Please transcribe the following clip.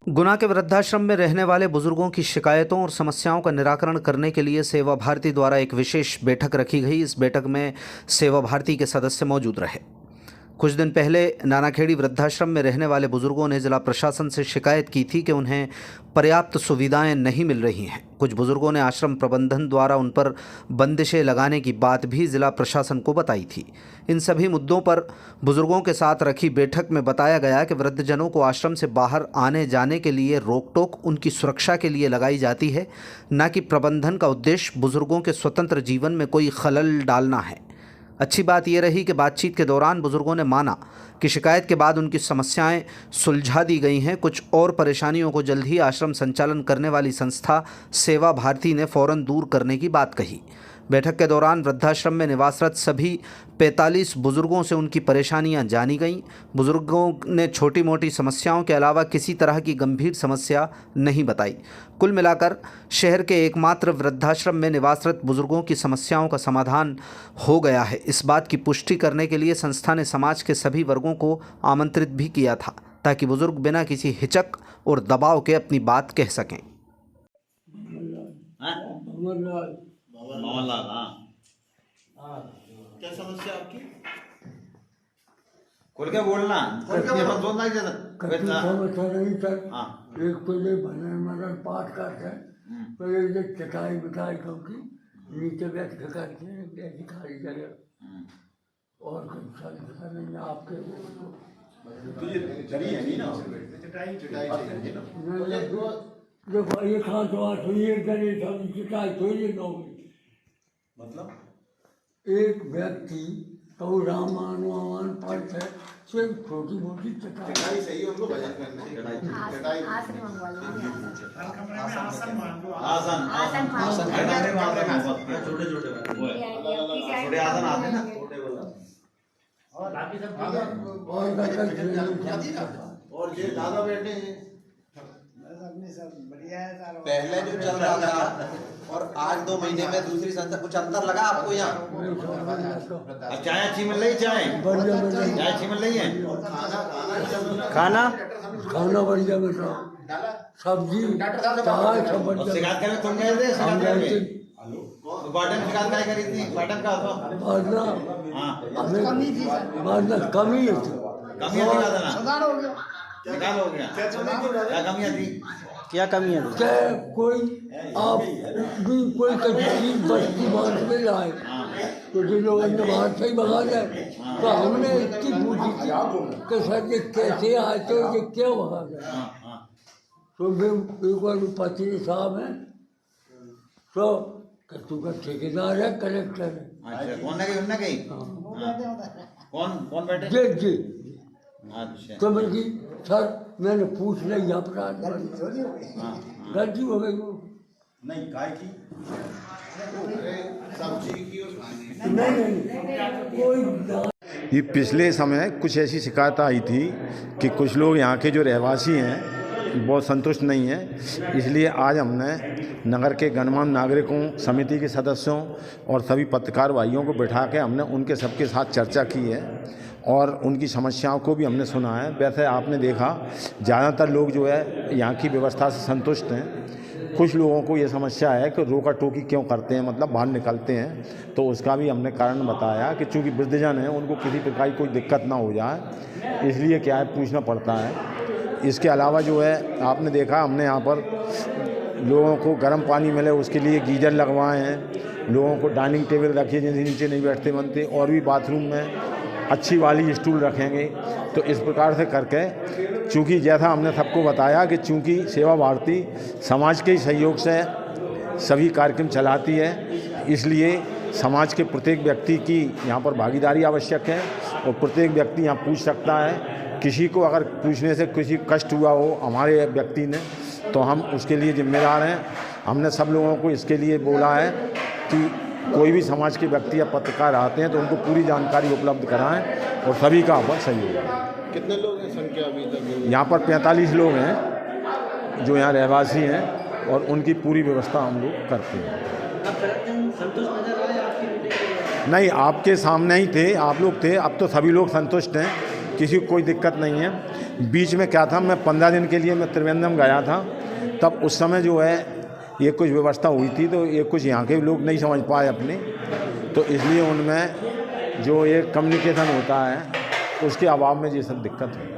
गुना के वृद्धाश्रम में रहने वाले बुजुर्गों की शिकायतों और समस्याओं का निराकरण करने के लिए सेवा भारती द्वारा एक विशेष बैठक रखी गई। इस बैठक में सेवा भारती के सदस्य मौजूद रहे। कुछ दिन पहले नानाखेड़ी वृद्धाश्रम में रहने वाले बुजुर्गों ने जिला प्रशासन से शिकायत की थी कि उन्हें पर्याप्त सुविधाएं नहीं मिल रही हैं। कुछ बुजुर्गों ने आश्रम प्रबंधन द्वारा उन पर बंदिशें लगाने की बात भी जिला प्रशासन को बताई थी। इन सभी मुद्दों पर बुजुर्गों के साथ रखी बैठक में बताया गया कि वृद्धजनों को आश्रम से बाहर आने जाने के लिए रोक टोक उनकी सुरक्षा के लिए लगाई जाती है, न कि प्रबंधन का उद्देश्य बुजुर्गों के स्वतंत्र जीवन में कोई खलल डालना है। अच्छी बात यह रही कि बातचीत के दौरान बुजुर्गों ने माना कि शिकायत के बाद उनकी समस्याएं सुलझा दी गई हैं। कुछ और परेशानियों को जल्द ही आश्रम संचालन करने वाली संस्था सेवा भारती ने फौरन दूर करने की बात कही। बैठक के दौरान वृद्धाश्रम में निवासरत सभी 45 बुजुर्गों से उनकी परेशानियां जानी गईं। बुजुर्गों ने छोटी मोटी समस्याओं के अलावा किसी तरह की गंभीर समस्या नहीं बताई। कुल मिलाकर शहर के एकमात्र वृद्धाश्रम में निवासरत बुजुर्गों की समस्याओं का समाधान हो गया है। इस बात की पुष्टि करने के लिए संस्था ने समाज के सभी वर्गों को आमंत्रित भी किया था, ताकि बुजुर्ग बिना किसी हिचक और दबाव के अपनी बात कह सकें। मोहनलाल, हाँ, क्या समस्या आपकी? खोल के बोलना, खोल के मत बोलना ही ज़्यादा। समस्या नहीं सर। हाँ। एक तो ये भजन मगन पाठ करते हैं, तो ये चटाई बिठाई क्योंकि नीचे बैठ के करते हैं, ऐसी खाली जगह और कुछ समस्या नहीं है आपके। तो ये जरी है नहीं ना, चटाई देखो ये खान तो आज ये जरी सब चटाई तो ये लोग मतलब एक व्यक्ति तो रामायण वामान पढ़ते हैं, सिर्फ छोटी मोटी चटाई सही है, उनको भजन करने चटाई आसन मंगवा लीजिए। छोटे छोटे आसन आते ना, छोटे वाला और ये दादा बैठे हैं। पहले जो चल रहा था और आज 2 महीने में दूसरी संस्था, कुछ अंतर लगा आपको यहाँ? चाय अच्छी मिल रही, चाय अच्छी मिल रही है। खाना खाना बढ़िया बेटा, सब्जी चाय सब बढ़िया। शिकायत करने तुम गए थे? बाटन शिकायत क्या करी थी? बाटन का था बाजना हमें कमी है, कमी निकाल हो गया। क्या कमियाँ थी? क्या कमी है? क्या कोई आप भी कोई चीज बस्ती बांध में लाए तो जो लोग अपने बाहर से ही भगा जाए, तो हमने इतनी पूछी थी कि सर ये कैसे आए थे, ये क्यों भगा गए। तो फिर एक बार पति साहब हैं तो तू का ठेकेदार है, कलेक्टर है। अच्छा, कौन है उनने कही? कौन बैठे? जी जी। अच्छा, तो बल्कि सर मैंने पूछ लिया, अपराध गलती हो गई वो नहीं काय की सब्जी की नहीं कोई। ये पिछले समय कुछ ऐसी शिकायत आई थी कि कुछ लोग यहाँ के जो रहवासी हैं बहुत संतुष्ट नहीं हैं, इसलिए आज हमने नगर के गणमान्य नागरिकों, समिति के सदस्यों और सभी पत्रकार भाइयों को बैठा के हमने उनके सबके साथ चर्चा की है और उनकी समस्याओं को भी हमने सुना है। वैसे आपने देखा ज़्यादातर लोग जो है यहाँ की व्यवस्था से संतुष्ट हैं। कुछ लोगों को ये समस्या है कि रोका टोकी क्यों करते हैं, मतलब बाहर निकलते हैं, तो उसका भी हमने कारण बताया कि चूँकि वृद्धजन हैं उनको किसी प्रकार की कोई दिक्कत ना हो जाए, इसलिए क्या है पूछना पड़ता है। इसके अलावा जो है आपने देखा हमने यहाँ पर लोगों को गर्म पानी मिले उसके लिए गीजर लगवाए हैं, लोगों को डाइनिंग टेबल रखिए जिनसे नीचे नहीं बैठते बनते, और भी बाथरूम में अच्छी वाली स्टूल रखेंगे। तो इस प्रकार से करके, चूँकि जैसा हमने सबको बताया कि चूँकि सेवा भारती समाज के सहयोग से सभी कार्यक्रम चलाती है, इसलिए समाज के प्रत्येक व्यक्ति की यहाँ पर भागीदारी आवश्यक है और प्रत्येक व्यक्ति यहाँ पूछ सकता है। किसी को अगर पूछने से किसी कष्ट हुआ हो हमारे व्यक्ति ने, तो हम उसके लिए जिम्मेदार हैं। हमने सब लोगों को इसके लिए बोला है कि कोई भी समाज के व्यक्ति या पत्रकार आते हैं तो उनको पूरी जानकारी उपलब्ध कराएं और सभी का अपन सहयोग है। कितने लोग हैं संख्या अभी तक? यहाँ पर 45 लोग हैं जो यहाँ रहवासी हैं और उनकी पूरी व्यवस्था हम लोग करते हैं। नहीं, आपके सामने ही थे, आप लोग थे, अब तो सभी लोग संतुष्ट हैं। किसी को कोई दिक्कत नहीं है। बीच में क्या था, मैं 15 दिन के लिए मैं त्रिवेंद्रम गया था, तब उस समय जो है ये कुछ व्यवस्था हुई थी, तो ये कुछ यहाँ के लोग नहीं समझ पाए अपने, तो इसलिए उनमें जो ये कम्युनिकेशन होता है उसके अभाव में ये सब दिक्कत है।